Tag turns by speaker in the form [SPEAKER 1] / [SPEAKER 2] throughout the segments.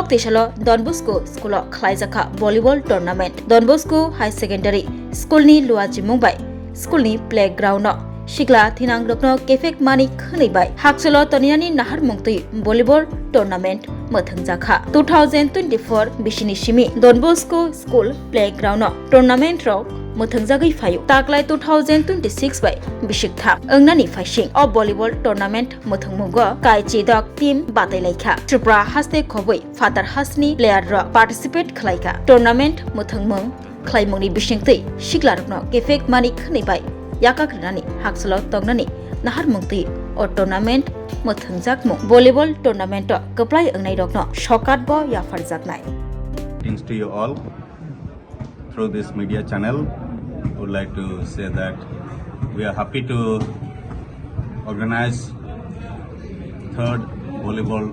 [SPEAKER 1] Borok Tishalo Don Bosco School Klaizaka Volleyball Tournament Don Bosco High Secondary School ni Luaji Mumbai School ni Playground Shigla Thinang Rokno Kefek Mani Khunibai Hakselo Toniani Nahar Mungtui Volleyball Tournament Mathangjakha 2024 Bishini Shimi Don Bosco School Playground Tournament Rock Mathangjagai Fayu Taklai 2026 by Bishiktham Engnani Fishing of Volleyball Tournament Mathangmungo Kai Chidok Team Batai Laika Tripura Haste Khobui Father Hasni Player Rock Participate Klaika Tournament Mathangmung Klaimungni Bishingtui Shiglarokno Kefek Mani Khunibai Yakakrinani Hakselo Tognani Nahar Mungti or Tournament Mathangjakmu Volleyball Tournament Kaplai Engnai Rokno Shokatbo Yafarjaknai.
[SPEAKER 2] Greetings to you all. Through this media channel, I would like to say that we are happy to organize third volleyball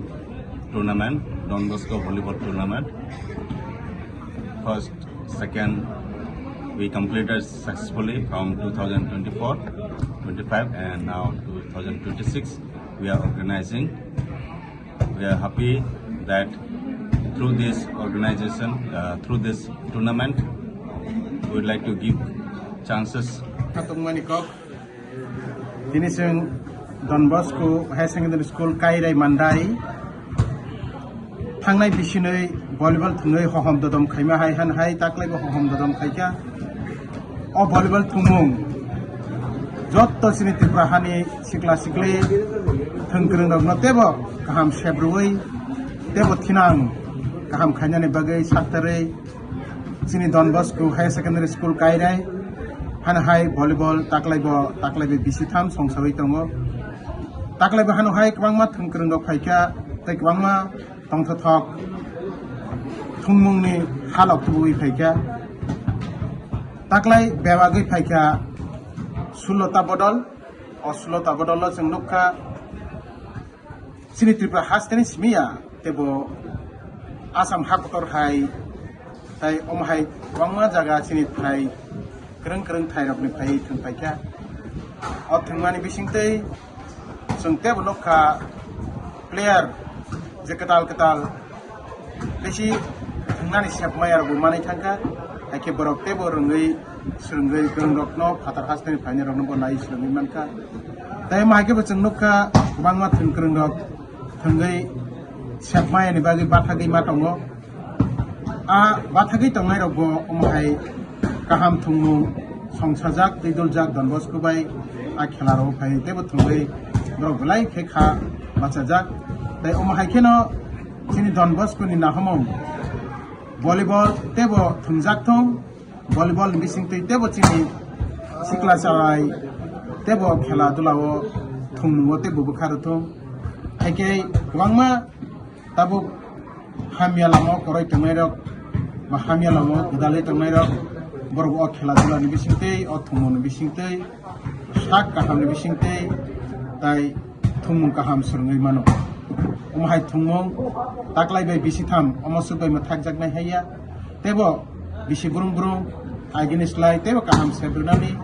[SPEAKER 2] tournament, Don Bosco volleyball tournament. First, second, we completed successfully from 2024-25 and now 2026 we are organizing. We are happy that through this organization, through this tournament, we would like to give chances.
[SPEAKER 3] Finishing Don Bosco High Secondary School Kairai Mandai Tangnai Bishinoi Volleyball Tunoi Hohom Dodom Kaima Hai Han Hai Taklai Hohom Dodom Kaika O Volleyball Tumung Jotto Sini Tiprahani Sikla Sikle Tengkereng Dog Notebo Kaham Shebrui Tebo Tinang Kaham Kanyani Bagai Satare Sini Don Bosco High Secondary School Kairai Han Hai Volleyball Taklai Bisitham Songsawai Tongo Taklai Han Hai Kwangma Tengkereng Dog Kaika Tekwangma Tongthothok Thungmungni Halok Tubui Kaika Taklai Bewagai Kaika Sulota Bodol or Sulota Bodol and Nuka Sini Tripura Hasteni Smia Tebo Asam Hakotor Hai Tai Omhai Wangma Jaga Sini Thai Kereng Thai Robni Pai Tumpaika or Tungmani Bishingte Sung Tebo Nuka Player Zekatal Leshi Nani Shap Mayar Bumani Tanka Ake Borok Tebo Rungi Surungai Kerengokno Fatar Hasni Pioneer Number Nai Surungi Manka Tai Maki Nuka Bangma Tunkerengok Tungai Shap Maya Nibagi Batagi Matongo Batagi Tongai Robo Umhai Kaham Tungu Songsajak Tiduljak Don Bosco Bai Akhelaro Pai Tebo Tungai Roglai Keka Bachajak Tai Umhai Keno Sini Don Bosco ni Nahamong Volleyball Tebo Tungjak Tong Volleyball Missing Tebo Chini Sikla Sarai Tebo Khela Dulao Thungmo Tebo Bukharutung Eke Wangma Tabu Hamia Lamo Koroi Tamairok Mahamia Lamo Dale Tamairok Borgo Khela Dula Nibisinte or Thumon Bisinte Shak Kaham Nibisinte Tai Thumung Kaham Surungi Mano Umhai Thumong Taklai by Bisitham almost by Mathak Nai Haya Tebo Bishi Burung Against Light Tebo Kaham Sebrunani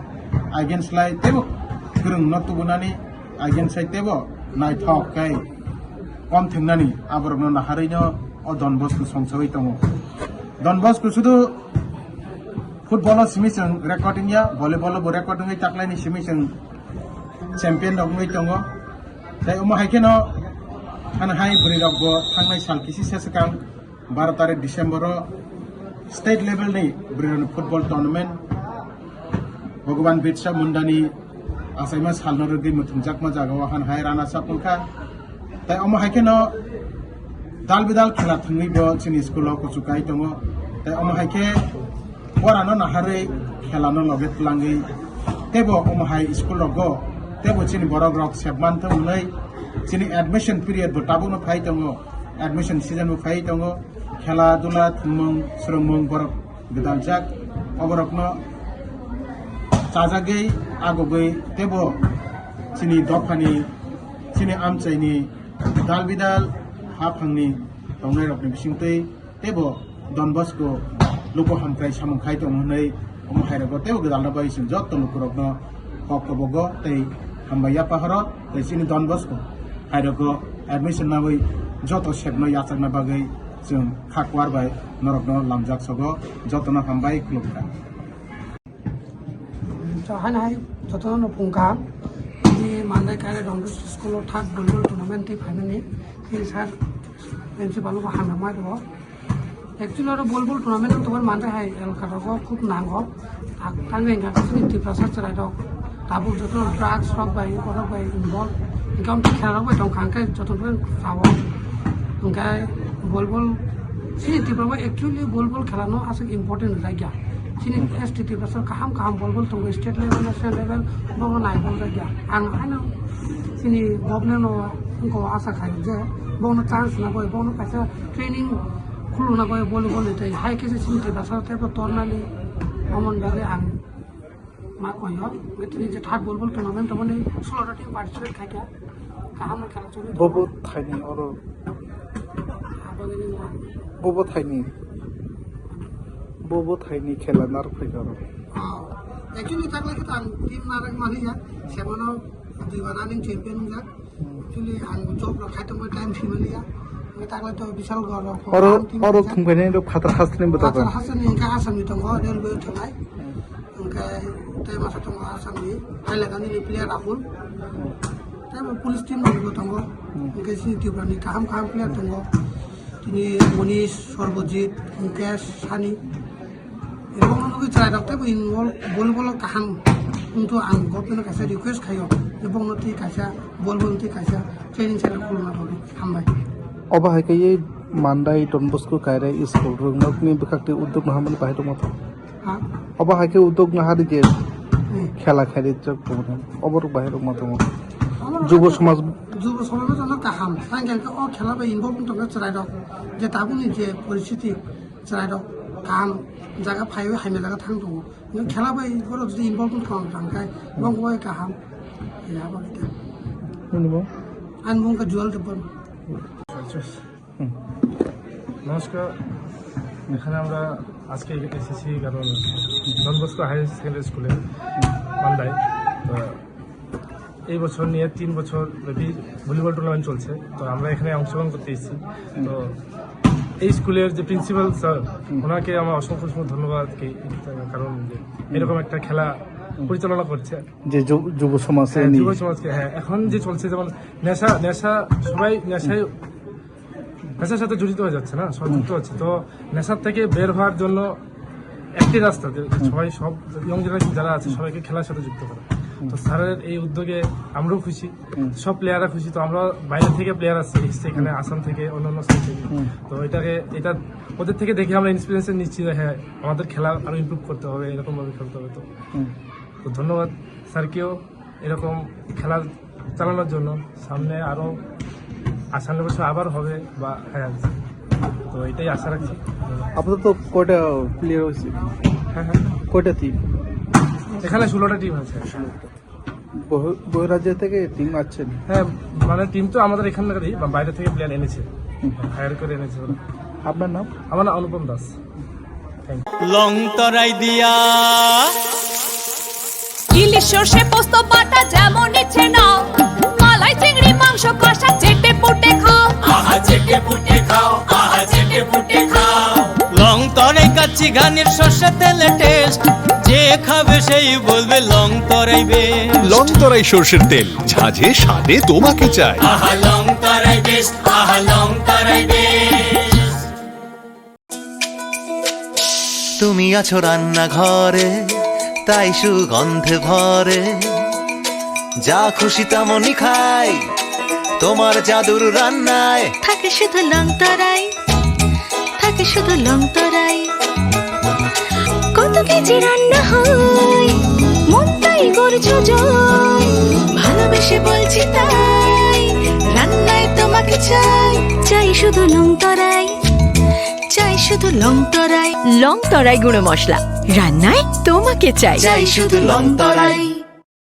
[SPEAKER 3] Against Light Tebo Gurung Notubunani Against Tebo Night Hawk Kai Kom Tingnani Abrano Naharino or Don Bosco Songsawai Tongo Don Bosco Sudu Footballer Simission recording ya volleyball recording Taklani Simission Champion of Tongo Tai Umahakeno Han Hai Burirogo Hanai Salkisi Sesakang Baratare December State level ni Briron football tournament Bhagwan Bitsa Mundani Asaimas Halnorgi Mutunjakma Jagawa Han Hai Rana Sapulka Tai Omo Haikeno Dalbidal Kila Tungibo Chini School of Kusukai Tongo Tai Omo Haike Warano Nahare Kelano Loget Langi Tebo Omo Hai School of Go Tebo Chini Borogrok Sebmanta Unai Chini admission period Botabuno Pai Tongo admission season of Pai Tongo Khela Dula Thumung Surumung Borok Gidaljak Oborokno Chajagei Agogei Tebo Chini Dopani Chini Amchaini Dalbidal Hapangni Tongai Rokni Bishingtei Tebo Don Bosco Luko Hamkai Samungkai Tongunei Omhairago Tebo Gidalaba Isin Jotto Lukurokno Kokobogo Tei Hambaya Paharo Tei Chini Don Bosco Hairago admission Nawi Joto Shebno Yachakna Bagai जों खाखवारबाय नरकनो लामजाक सगो जतन खामबाय खुलुमबाय
[SPEAKER 4] हानाय जतन फुंखा नि मानदाय काले Don Bosco school थाक भलिबल टुर्नामेंट ति फाइनालनि नि सार प्रिन्सिपाल को हानामा दो एक्चुअली और भलिबल टुर्नामेंट तो मानदाय हाय एलकारागो खूब नांगो तांगे गासिनि टिप्रासार चराय दो ताबु जतन ड्राग्स रक बाय करक बाय इनवॉल्व इनकाम खेलारक बाय दं खांके जतन खावो ओंखाय भलिबल सिनि टिप्राबो एक्चुअली भलिबल खेलानो आसे इम्पोर्टेन्ट जायगा sini STT pasal kaham bol tunggu state level national level bawa naik bol saja. Anu sini governor no ko asa khai je bawa chance na boy bawa kaisa training khulu na boy bol itu high kese sini pasal tapi tornali amon dari ang mak koyo betini je third bol tournament to mane 16 ta team participate khai kya kaham na khela choli
[SPEAKER 5] bobo thaini oro bobo thaini khela nar phigaro
[SPEAKER 4] actually tak lagi tan team narak mani ya semono diwana ning champion ja actually ang job la khatam time family ya tak lagi to bisal goro
[SPEAKER 5] oro khungkene do khatar hasne bata
[SPEAKER 4] khatar hasne ka asam ni tongo del be thangai angka tay masa tongo asam ni kala kani ni player apun tay police team ni tongo angka sini tibrani kaham player tongo tini Monish Sorbojit Mukesh Sani এবং নতুন চাই রাখতে involve বলবল কাহাম কিন্তু আং government কাছে request খাইও এবং নতি কাইসা বলবন্তি কাইসা ট্রেনিং সেন্টার খুলনা হবে হামবাই
[SPEAKER 5] অবাহাইকে এই মানদাই ডনবস্কো কাইরে স্কুল রংনকনি বিখাকতে উদ্যোগ নাহামনি বাহির মত
[SPEAKER 4] হ্যাঁ
[SPEAKER 5] অবাহাইকে উদ্যোগ নাহারি যে খেলা খেলি চক অবর বাহির মত যুব সমাজের
[SPEAKER 4] জন্য কাহাম তাঙ্গেলকে ও খেলা বা ইনভলভমেন্ট হবে চাই রাখ যে তাবুনি যে পরিস্থিতি চাই রাখ কাহাম জায়গা ফাইবে হাইমে জায়গা থাং দङ খেলা বাই গরো যদি ইনভলভমেন্ট খাওয়া থাंखाय বংগয় কাহাম ইয়া বাকিটা আন বংকা জুয়াল দেবন
[SPEAKER 6] নমস্কার এখানে আমরা আজকে এসেছি কারণ ডনবস্কো হায়ার সেকেন্ডারি স্কুলে মালদায় তো এই বছর নিয়ে 3 বছর ব্যাপী ভলিবল টুর্নামেন্ট চলছে তো আমরা এখানে অংশগ্রহণ করতে এসেছি তো এই স্কুলের যে প্রিন্সিপাল স্যার ওনাকে আমার অসংখ্য ধন্যবাদ কারণ এরকম একটা খেলা পরিচালনা করছে
[SPEAKER 5] যে যুব সমাজকে
[SPEAKER 6] হ্যাঁ এখন যে চলছে যেমন সবাই নেশার সাথে জড়িত হয়ে যাচ্ছে না সংযুক্ত হচ্ছে তো নেশার থেকে বের হওয়ার জন্য একটি রাস্তা যে সবাই সব ইয়ং জেনারেশন যারা আছে সবাইকে খেলার সাথে যুক্ত করা তো স্যারের এই উদ্যোগে আমরাও খুশি সব প্লেয়াররা খুশি তো আমরা বাইরে থেকে প্লেয়ার আসছি এখানে আসাম থেকে অন্যান্য স্টেট থেকে তো এটা ওদের থেকে দেখে আমরা ইন্সপিরেশন নিচ্ছি যে হ্যাঁ আমাদের খেলা আরো ইমপ্রুভ করতে হবে এরকম ভাবে খেলতে হবে তো ধন্যবাদ স্যারকেও এরকম খেলা চালানোর জন্য সামনে আরো সামনে বছর আবার হবে বা হ্যাঁ তো এটাই আশা রাখছি
[SPEAKER 5] আপনাদের তো কয়টা প্লেয়ার হয়েছে
[SPEAKER 6] হ্যাঁ
[SPEAKER 5] কয়টা টিম
[SPEAKER 6] এখানে 16টা টিম আছে
[SPEAKER 5] বহিরাজ্য থেকে টিম আছেন
[SPEAKER 6] হ্যাঁ মানে টিম তো আমাদের এখানকারই বাইরে থেকে প্লেয়ার এনেছে হায়ার করে এনেছে
[SPEAKER 5] আপনার নাম
[SPEAKER 6] আমার নাম অনুপম দাস
[SPEAKER 7] লং তরাই দিয়া
[SPEAKER 8] ইলিশ সর্ষে পোস্ত বাটা যেমন ইচ্ছে নাও মালাই চিংড়ি মাংস কষা চেটে পুটে খাও
[SPEAKER 7] আহা চেটে পুটে খাও আহা চেটে পুটে খাও লং তরাই কাচ্চি ঘানির সর্ষে তেলে টেস্ট যে খাবে সেই বলবে লং তরাই বেশ
[SPEAKER 9] লং তরাই সরষের তেল ঝাঁঝে স্বাদে তোমাকে চাই
[SPEAKER 7] আহা লং তরাই বেশ আহা লং তরাই বেশ তুমি আছো রান্না ঘরে তাই সুগন্ধে ভরে যা খুশি তেমনই খাই তোমার জাদুর রান্নায়
[SPEAKER 8] থাকে শুধু লং তরাই থাকে শুধু লং তরাই কত কেজি রান্না হয় মন তাই করছো জয় ভালোবেসে বলছি তাই রান্নায় তোমাকে চাই চাই শুধু লং তরাই চাই শুধু লং তরাই গুঁড়ো মশলা রান্নায় তোমাকে চাই
[SPEAKER 7] চাই শুধু লং তরাই